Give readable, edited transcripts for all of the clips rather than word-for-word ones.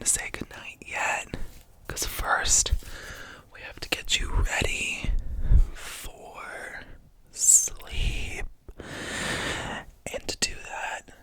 say goodnight yet, because first we have to get you ready for sleep. And to do that,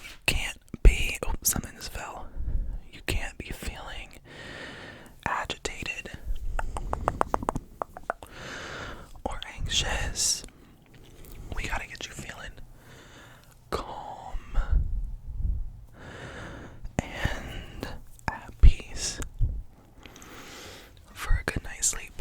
you can't be, something just fell. You can't be feeling agitated or anxious. We gotta get you feeling calm and at peace for a good night's sleep.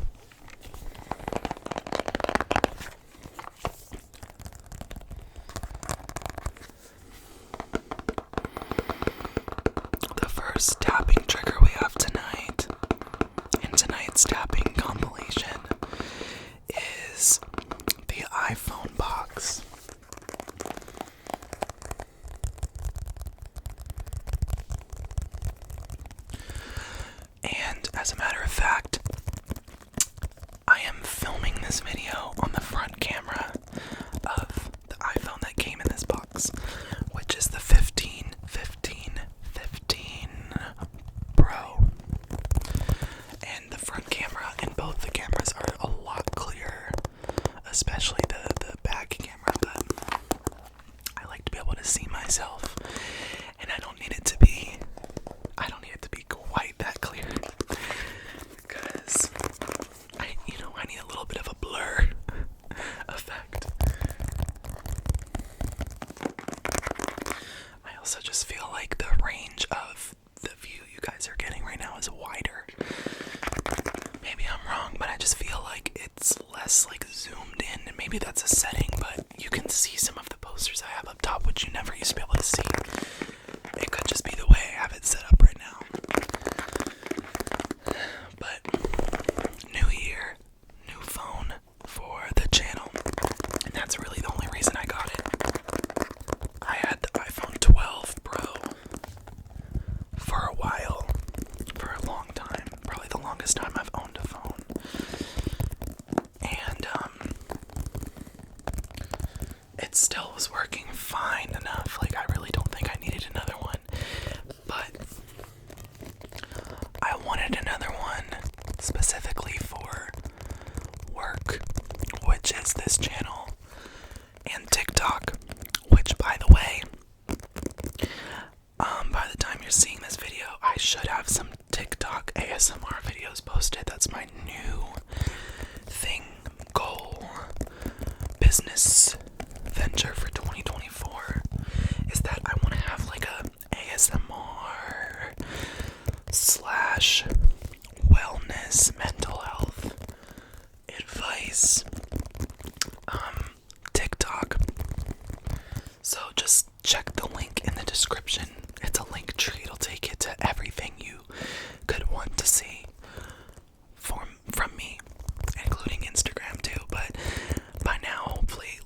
The first tapping trigger we have tonight, in tonight's tapping compilation, is the iPhone box. And as a matter of fact, I am filming this video on the front camera of the iPhone that came in this box, which is the 15 Pro. And the front camera and both the cameras are a lot clearer, especially the back camera, but I like to be able to see myself, and I don't need it to be quite that clear, because I need a little bit of a blur effect. I also just feel like the range of the view you guys are getting right now is wider. Maybe I'm wrong, but I just feel like it's less like zoomed in, and maybe that's a setting, but you can see some of the posters I have up top, which you never used to be able to see. It could just be the way I have it set up right now. But new year, new phone for the channel, and that's really the only reason I got it. I had the iPhone 12 Pro for a while, for a long time, probably the longest time I've owned a phone. And it still was working fine enough. Like, I really don't think I needed another one, but I wanted another one specifically for work, which is this channel, and TikTok, which, by the way, by the time you're seeing this video, I should have some TikTok ASMR videos posted. That's my new thing, goal, business venture for 2024, is that I want to have like a ASMR slash wellness, mental health advice TikTok. So just check the link in the description. It's a link tree. It'll take you to everything you could want to see from me, including Instagram too. But by now, hopefully,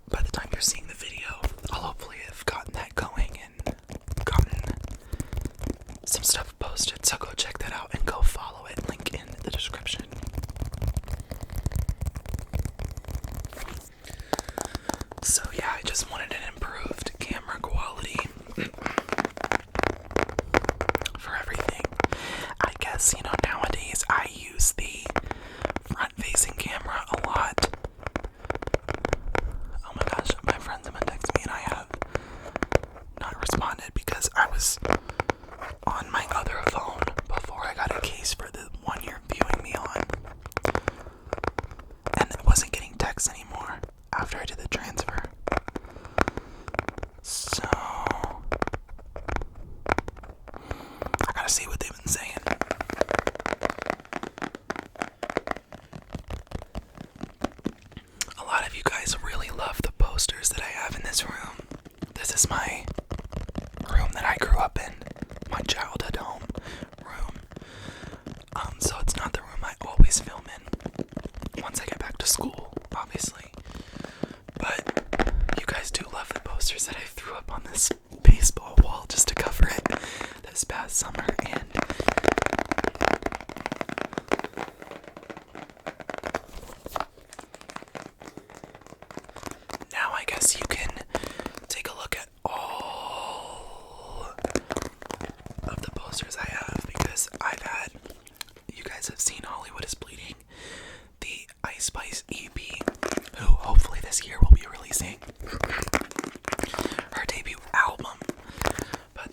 by the time you're seeing the video, I'll hopefully have gotten that going and gotten some stuff posted. So go check that out and go follow it. Link in the description. So yeah, I just wanted an improved camera quality for everything. I guess, nowadays I use the front-facing camera a lot. Oh my gosh, my friends have been texting me and I have not responded because I was on my other phone before I got a case for the one you're viewing me on. And it wasn't getting texts anymore after I did the transfer. So I gotta see what they've been saying. A lot of you guys really love the posters that I have in this room. This is my room that I grew up in, my childhood home room. So it's not the room I always film in once I get back to school, obviously. But you guys do love the posters that I threw up on this baseball wall just to cover it this past summer, and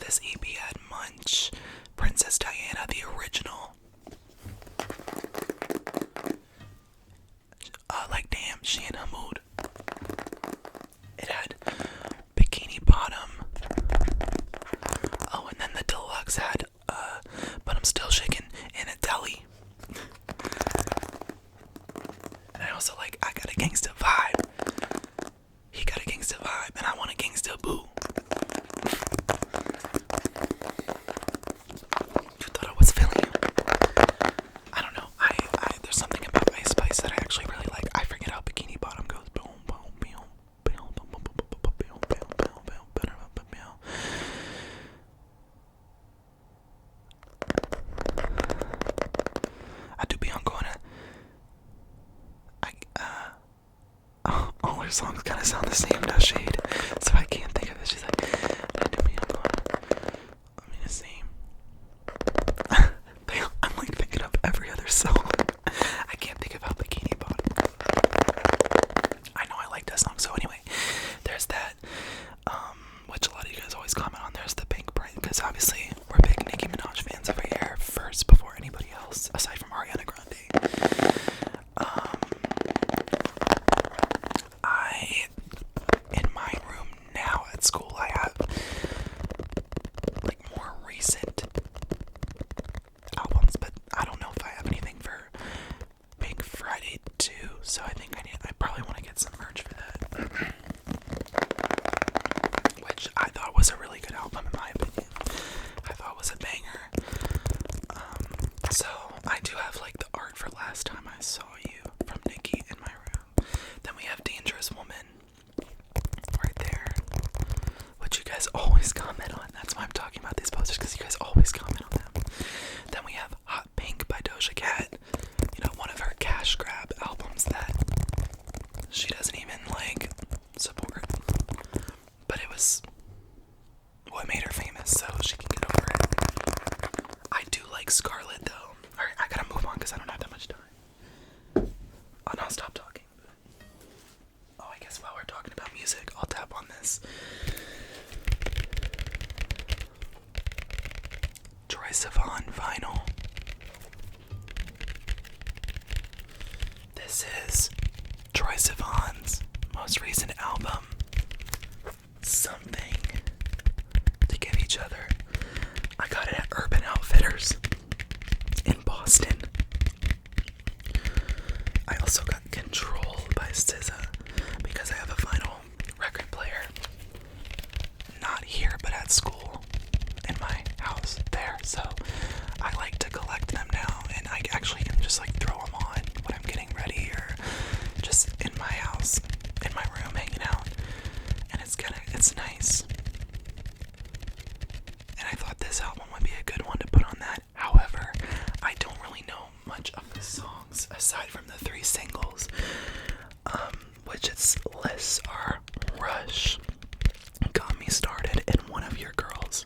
this EP had Munch, Princess Diana, the original. Like Damn, She in a Mood. It had Bikini Bottom. Oh, and then the deluxe had But I'm Still Shaking in a Deli. And I also like I Got a Gangsta Vibe. He got a gangsta vibe, and I want a gangsta boo. You thought I was feeling you? I don't know. I there's something about Ice Spice that I actually really like. I forget how Bikini Bottom goes. Boom, boom, boom, boom, boom, boom, boom, boom, boom, boom, boom, boom. I do be on corner. All her songs kind of sound the same, no shade. So I can't think of it. She's like, I do be on corner. I mean, the same. I'm like thinking of every other song. I can't think of how Bikini Bottom. I know I like that song. So anyway, there's that. Which a lot of you guys always comment on. There's the Pink Print, because obviously we're big Nicki Minaj fans over here first before anybody else, aside from Ariana Grande. In my room now at school, I have like more recent albums, but I don't know if I have anything for Pink Friday 2, so I think I probably want to get some merch for that. Which I thought was a really good album in my opinion. I thought it was a banger. So I do have like the art for Last Time I Saw You from Nicki in my room. Then we have Dangerous Woman right there, which you guys always comment on. That's why I'm talking about these posters, because you guys always comment on them. Then we have Hot Pink by Doja Cat, you know, one of her cash grab albums that she doesn't even like support, but it was what made her famous, so she can get over it. I do like Scarlet though. Alright, I gotta move on because I don't have that much time. Oh, no, stop talking. Oh, I guess while we're talking about music, I'll tap on this. Troye Sivan vinyl. This is Troye Sivan's most recent album, Something to Give Each Other. I got it at Urban Outfitters in Boston. I also got Control by SZA because I have a vinyl record player, not here but at school in my house there, so I like to collect them now, and I actually can just like throw them on when I'm getting ready or just in my house, in my room hanging out, and it's nice. And I thought this album would be a good one to put on that. However, I don't really know much of the songs aside from the 3 singles, which its lists are Rush, Got Me Started, and One of Your Girls.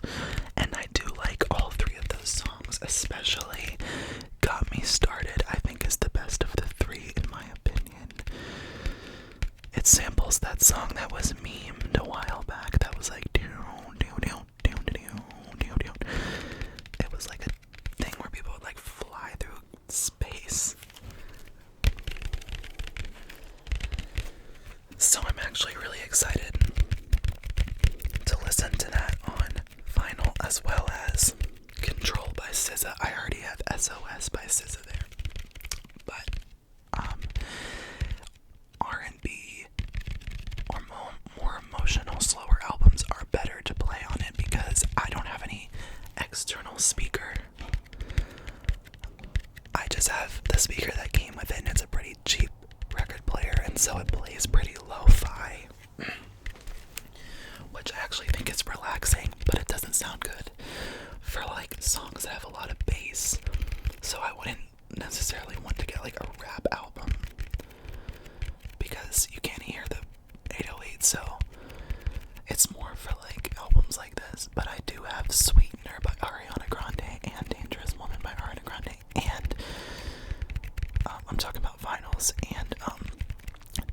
And I do like all 3 of those songs, especially Got Me Started, I think is the best of the 3 in my opinion. It samples that song that was memed a while back that was like it was like a thing where people would like fly through space. So I'm actually really excited to listen to that on vinyl, as well as Control by SZA. I already have SOS by SZA there, but R&B or more emotional, slower albums are better to play on it because I don't have any external speaker. I just have the speaker that came with it, and it's a pretty cheap record player, and so it plays pretty lo-fi, which I actually think is relaxing, but it doesn't sound good for like songs that have a lot of bass. So I wouldn't necessarily want to get like a rap album because you can't hear the 808, so it's more for like albums like this. But I do have Sweetener by Ariana Grande and Dangerous Woman by Ariana Grande, and I'm talking about vinyls, and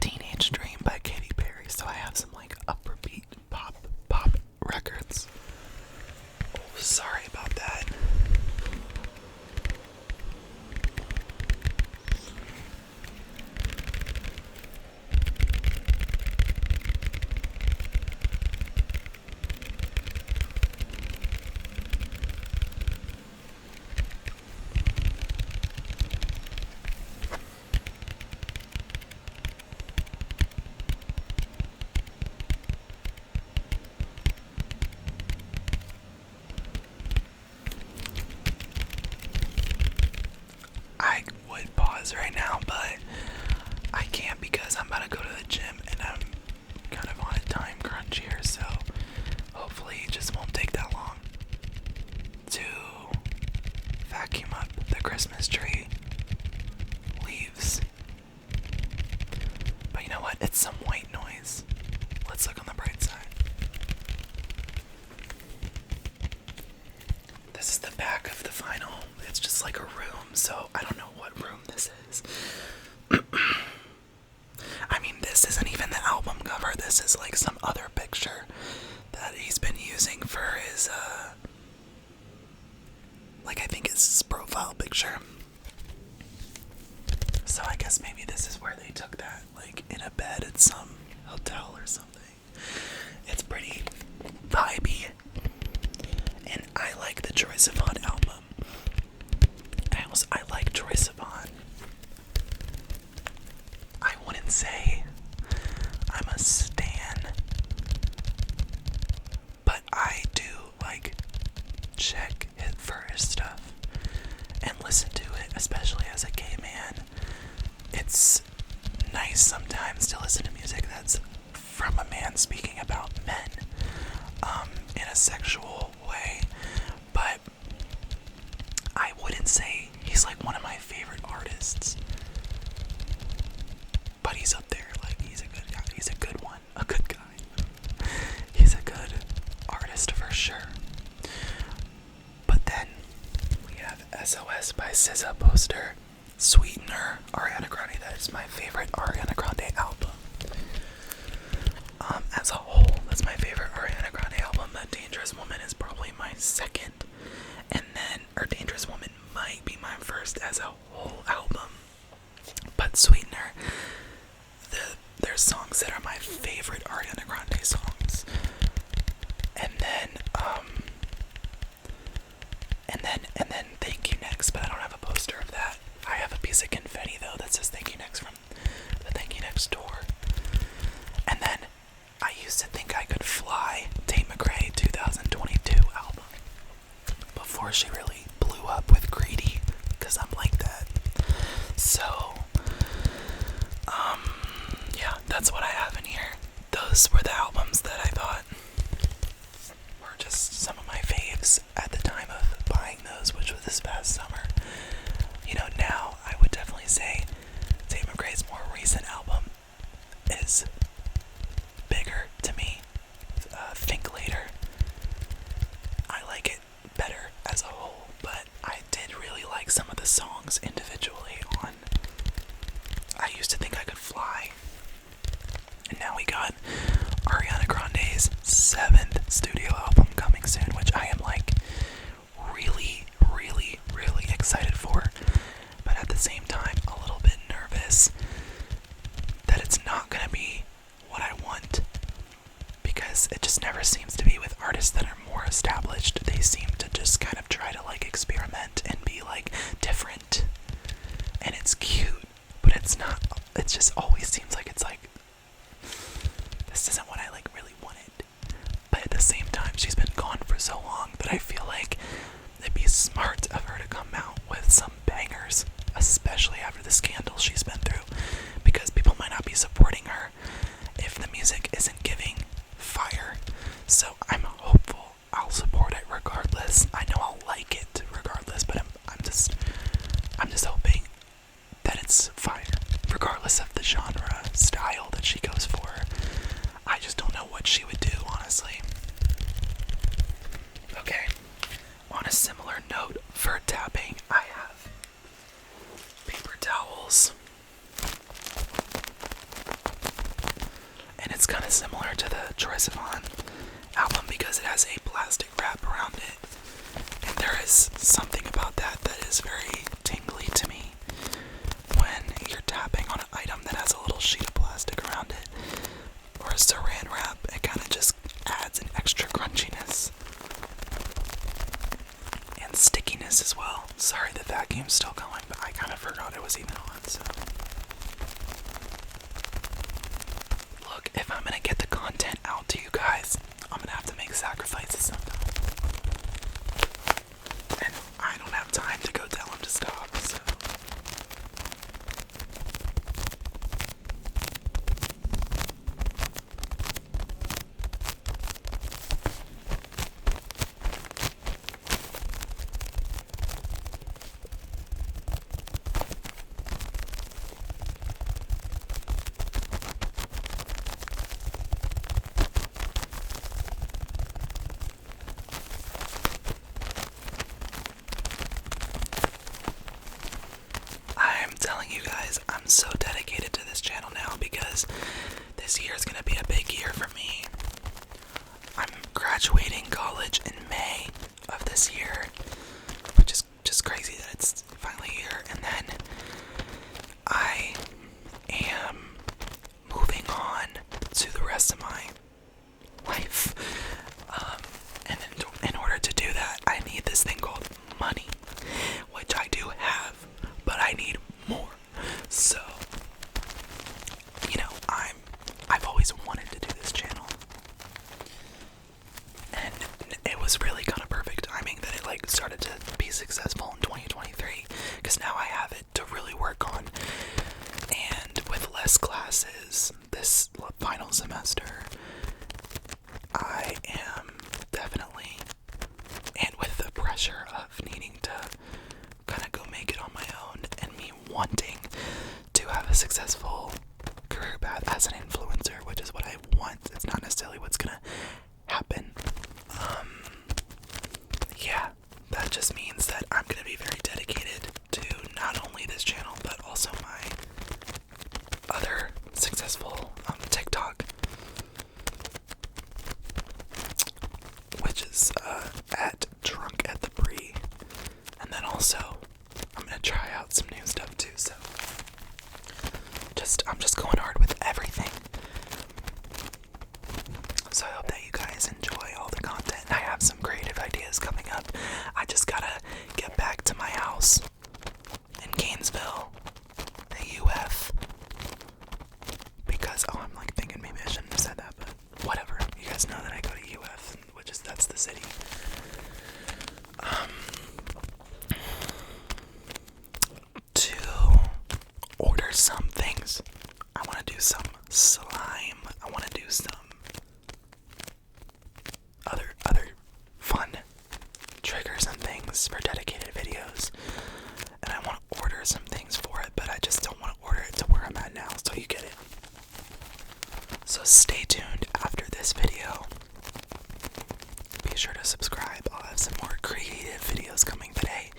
Teenage Dream by Katy Perry. So I have some like upper beat pop records. videos right now, but I can't because I'm about to go to the gym and I'm kind of on a time crunch here, so hopefully it just won't take that long to vacuum up the Christmas tree leaves. But you know what? It's some white noise. Let's look on the bright side. This is the back of the vinyl. It's just like a room, so I don't know what room this is. I mean, this isn't even the album cover. This is like some other picture that he's been using for his, like I think it's his profile picture. So I guess maybe this is where they took that, like in a bed at some hotel or something. It's pretty vibey. And I like the Troye Sivan album. I like Troye Sivan. I wouldn't say I'm a stan, but I do like check it for his stuff and listen to it, especially as a gay man. It's nice sometimes to listen to music that's from a man speaking about men in a sexual way, but I wouldn't say he's like one of my favorite artists. But he's up there, like he's a good guy. He's a good one. A good guy. He's a good artist for sure. But then we have SOS by SZA poster. Sweetener, Ariana Grande. That is my favorite Ariana Grande album. As a whole, that's my favorite Ariana Grande album. Dangerous Woman is probably my second. And then, Dangerous Woman might be my first as a whole album. But Sweetener, there's songs that are my favorite Ariana Grande songs. And then Thank You Next, but I don't have a poster of that. I have a piece of confetti though that says Thank You Next from the Thank You Next tour. And then I used to think I could fly, Tate McRae 2022 album, before she really blew up with Greedy, because I'm like that. So yeah, that's what I have in here. Those were the albums that I thought were just some of my faves at the time of buying those, which was this past summer. You know, now I would definitely say Tate McRae's more recent album is bigger to me. Think Later. I like it better as a whole, but I did really like some of the songs individually on I Used to Think I Could Fly. And now we got Ariana Grande's 7th studio album coming soon, which I am like really, really, really excited for, but at the same time a little bit nervous that it's not gonna be what I want, because it just never seems to be with artists that are more established. They seem to just kind of try to like experiment and be like different, and it's cute, but it's not. It just always seems like it's like, this isn't what I like really wanted. But at the same time, she's been gone for so long that I feel like it'd be smart of her to come out with some bangers, especially after the scandal she's been through, because people might not be supporting her if the music isn't giving fire. So I'm hopeful I'll support it regardless. I know I'll like it regardless, but I'm just hoping that it's fire, regardless of the genre, style that she goes for. I just don't know what she would do, honestly. Okay, on a similar note for tapping, I have paper towels. And it's kind of similar to the Troye Sivan album because it has a plastic wrap around it. And there is something about that that is very tingly to me when you're tapping on an item that has a little sheet of plastic around it, or a saran wrap. It kind of just adds an extra crunchiness and stickiness as well. Sorry, the vacuum's still going, but I kind of forgot it was even on, so. Look, if I'm gonna get the content out to you guys, I'm gonna have to make sacrifices sometimes. And I don't have time to go tell him to stop, so. so dedicated to this channel now because this year is going to be a big year for me. I'm graduating college in May of this year, which is just crazy that it's finally here. And then I am moving on to the rest of my life. And in order to do that, I need this thing called money, which I do have, but I need more. So, I've always wanted to do this channel, and it was really kind of perfect timing that it started to be successful in 2023, because now I have it to really work on. And with less classes this final semester, I am definitely, and with the pressure of needing to kind of go make it on my own, and me wanting to have a successful career path as an influencer, which is what I want. It's not necessarily what's gonna happen. Yeah, that just means that I'm gonna be very dedicated to not only this channel, but also my other successful TikTok, which is at Drunk at the Brie. And then also, I'm gonna try out some new stuff too, so I'm just going hard with everything. So I hope that you guys enjoy all the content. I have some creative ideas coming up. I just gotta get back to my house in Gainesville, the UF, because, I'm thinking maybe I shouldn't have said that, but whatever. You guys know that I go to UF, that's the city. To order some things. I want to do some slime. I want to do some other fun triggers and things for dedicated videos. And I want to order some things for it, but I just don't want to order it to where I'm at now, so you get it. So stay tuned after this video. Be sure to subscribe. I'll have some more creative videos coming today.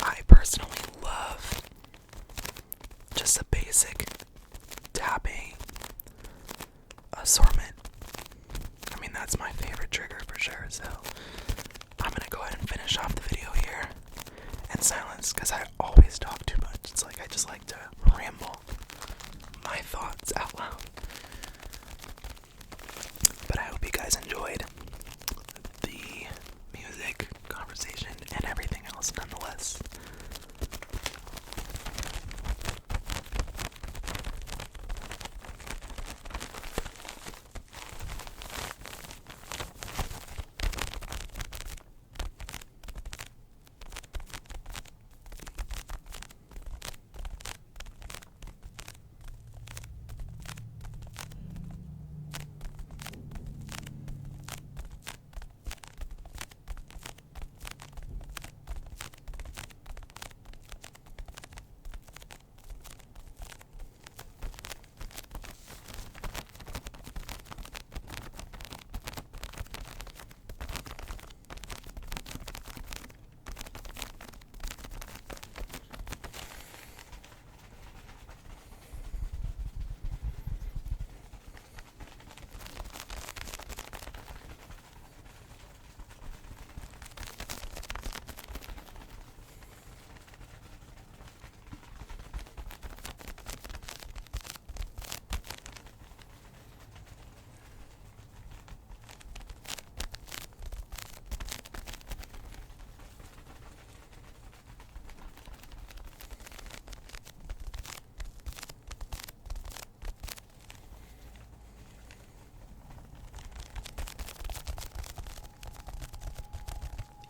I personally love just a basic tapping assortment. That's my favorite trigger for sure, so I'm gonna go ahead and finish off the video here in silence, because I always talk too much. It's I just like to ramble my thoughts out loud. But I hope you guys enjoyed the music, conversation, and everything else nonetheless.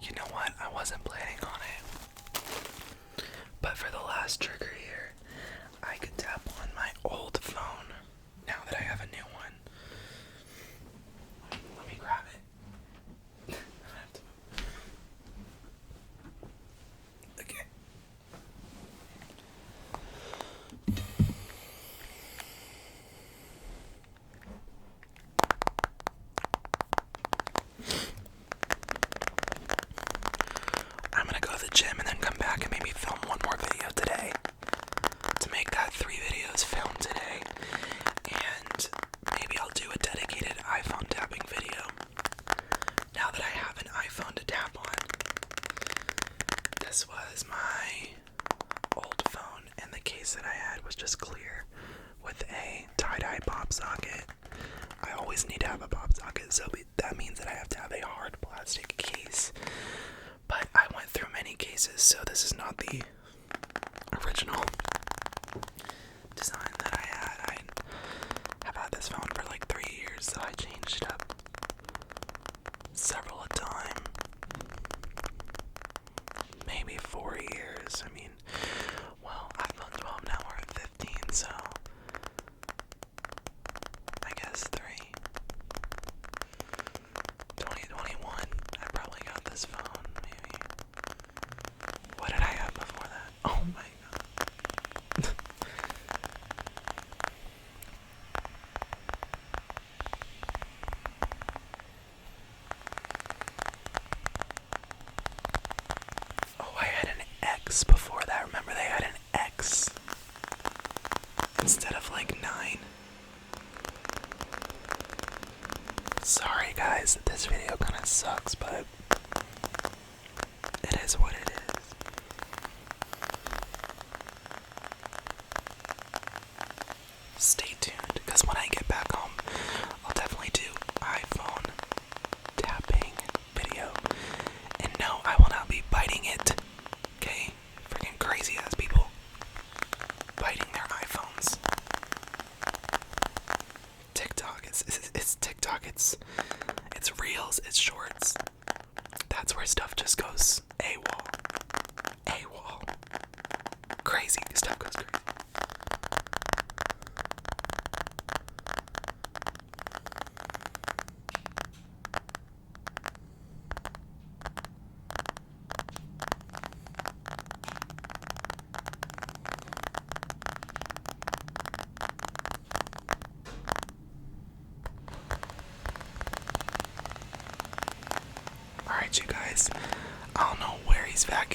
You know what? I wasn't planning on it. But for the last trigger here, I could tap on my old phone now that I have a new one. Let me grab it. Okay. I'm gonna go to the gym and then come back and maybe film one more video today to make that 3 videos. just clear with a tie-dye pop socket. I always need to have a pop socket, so that means that I have to have a hard plastic case. But I went through many cases, so this is not the original design that I had. I have had this phone for like 3 years, so I changed it up several a time. Maybe 4 years. I mean, well, iPhone 12, now we're at 15, so I guess 2021, I probably got this phone, maybe. What did I have before that? Oh my god. Oh, I had an X before that. Remember they had an X instead of like 9. Sorry guys, this video kind of sucks, but it is what it is. Stay tuned, because when I get back home, I'll definitely do iPhone tapping video. And no, I will not be biting it. Okay? Freaking crazy ass people biting their iPhones. TikTok, it's TikTok, it's Reels, it's Shorts. That's where stuff just goes AWOL. AWOL. Crazy. Stuff goes crazy. Alright, you guys. I don't know where he's vacuuming.